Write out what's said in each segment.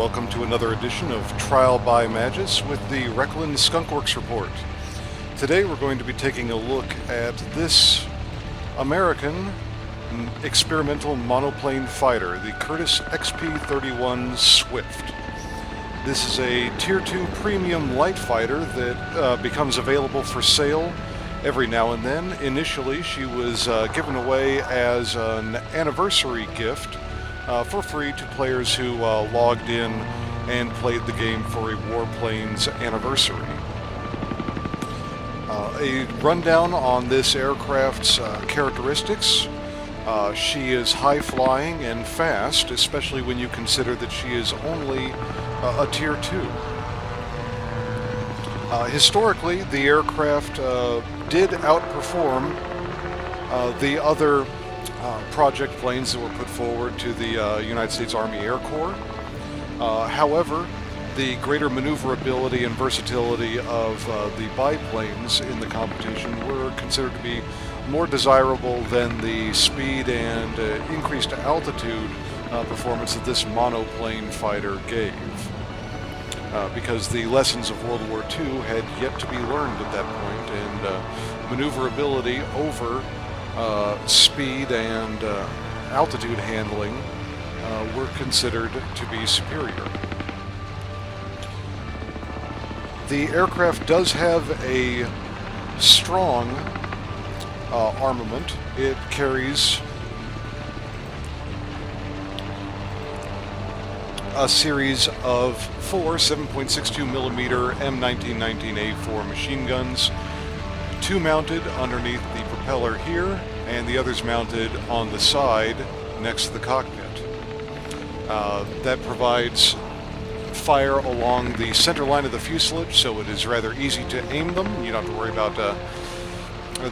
welcome to another edition of Trial by Magus with the Rechlin Skunkwerks report. Today we're going to be taking a look at this American experimental monoplane fighter, the Curtiss XP-31 Swift. This is a Tier 2 premium light fighter that becomes available for sale every now and then. Initially, she was given away as an anniversary gift for free to players who logged in and played the game for a Warplanes anniversary. A rundown on this aircraft's characteristics. She is high-flying and fast, especially when you consider that she is only a Tier 2. Historically, the aircraft did outperform the other project planes that were put forward to the United States Army Air Corps. However, the greater maneuverability and versatility of the biplanes in the competition were considered to be more desirable than the speed and increased altitude performance that this monoplane fighter gave. Because the lessons of World War II had yet to be learned at that point, and maneuverability over speed and altitude handling were considered to be superior. The aircraft does have a strong armament. It carries a series of 4 7.62mm M1919A4 machine guns, 2 mounted underneath the propeller here, and the others mounted on the side next to the cockpit. That provides fire along the center line of the fuselage, so it is rather easy to aim them. You don't have to worry about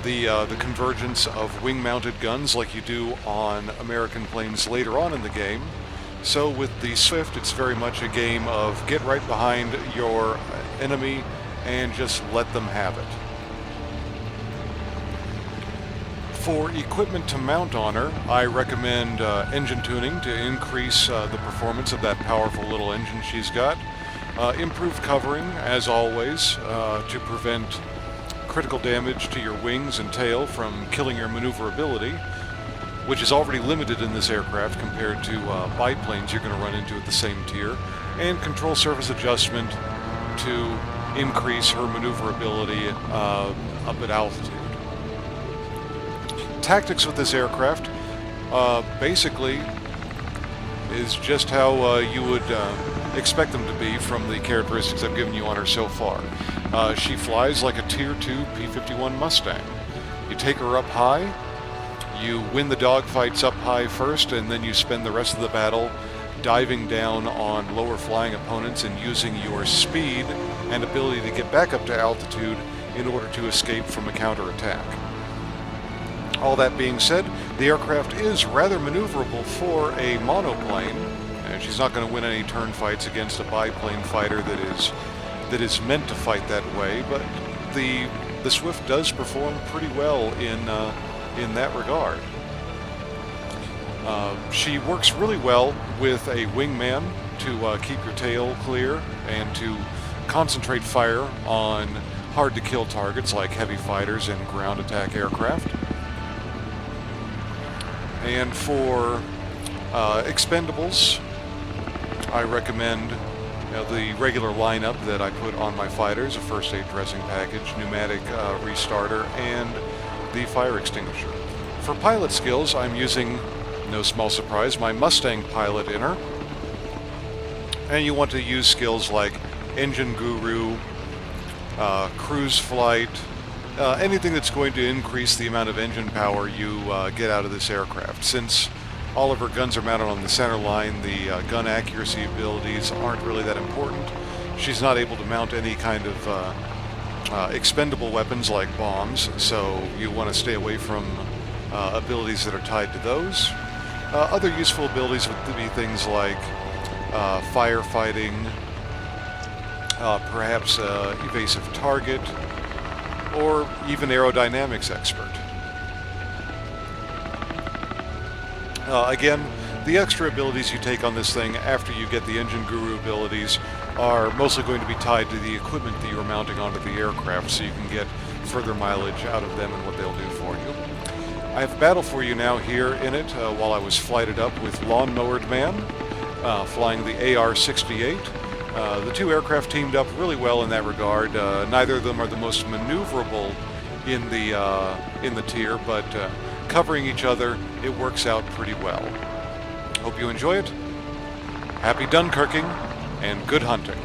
the convergence of wing-mounted guns like you do on American planes later on in the game. So with the Swift, it's very much a game of get right behind your enemy and just let them have it. For equipment to mount on her, I recommend engine tuning to increase the performance of that powerful little engine she's got. Improved covering, as always, to prevent critical damage to your wings and tail from killing your maneuverability, which is already limited in this aircraft compared to biplanes you're going to run into at the same tier. And control surface adjustment to increase her maneuverability up at altitude. Tactics with this aircraft basically is just how you would expect them to be from the characteristics I've given you on her so far. She flies like a Tier 2 P-51 Mustang. You take her up high, you win the dogfights up high first, and then you spend the rest of the battle diving down on lower flying opponents and using your speed and ability to get back up to altitude in order to escape from a counterattack. All that being said, the aircraft is rather maneuverable for a monoplane, and she's not going to win any turn fights against a biplane fighter that is meant to fight that way, but the Swift does perform pretty well in that regard. She works really well with a wingman to keep your tail clear and to concentrate fire on hard-to-kill targets like heavy fighters and ground attack aircraft. And for expendables, I recommend the regular lineup that I put on my fighters: a first aid dressing package, pneumatic restarter, and the fire extinguisher. For pilot skills, I'm using, no small surprise, my Mustang pilot in her. And you want to use skills like engine guru, cruise flight, anything that's going to increase the amount of engine power you get out of this aircraft. Since all of her guns are mounted on the center line, the gun accuracy abilities aren't really that important. She's not able to mount any kind of expendable weapons like bombs, so you want to stay away from abilities that are tied to those. Other useful abilities would be things like firefighting, perhaps evasive target, or even aerodynamics expert. Again, The extra abilities you take on this thing after you get the Engine Guru abilities are mostly going to be tied to the equipment that you're mounting onto the aircraft, so you can get further mileage out of them and what they'll do for you. I have a battle for you now here in it while I was flighted up with Lawnmowered Man, flying the AR-68. The two aircraft teamed up really well in that regard. Neither of them are the most maneuverable in the tier, but covering each other, it works out pretty well. Hope you enjoy it. Happy Dunkirking, and good hunting.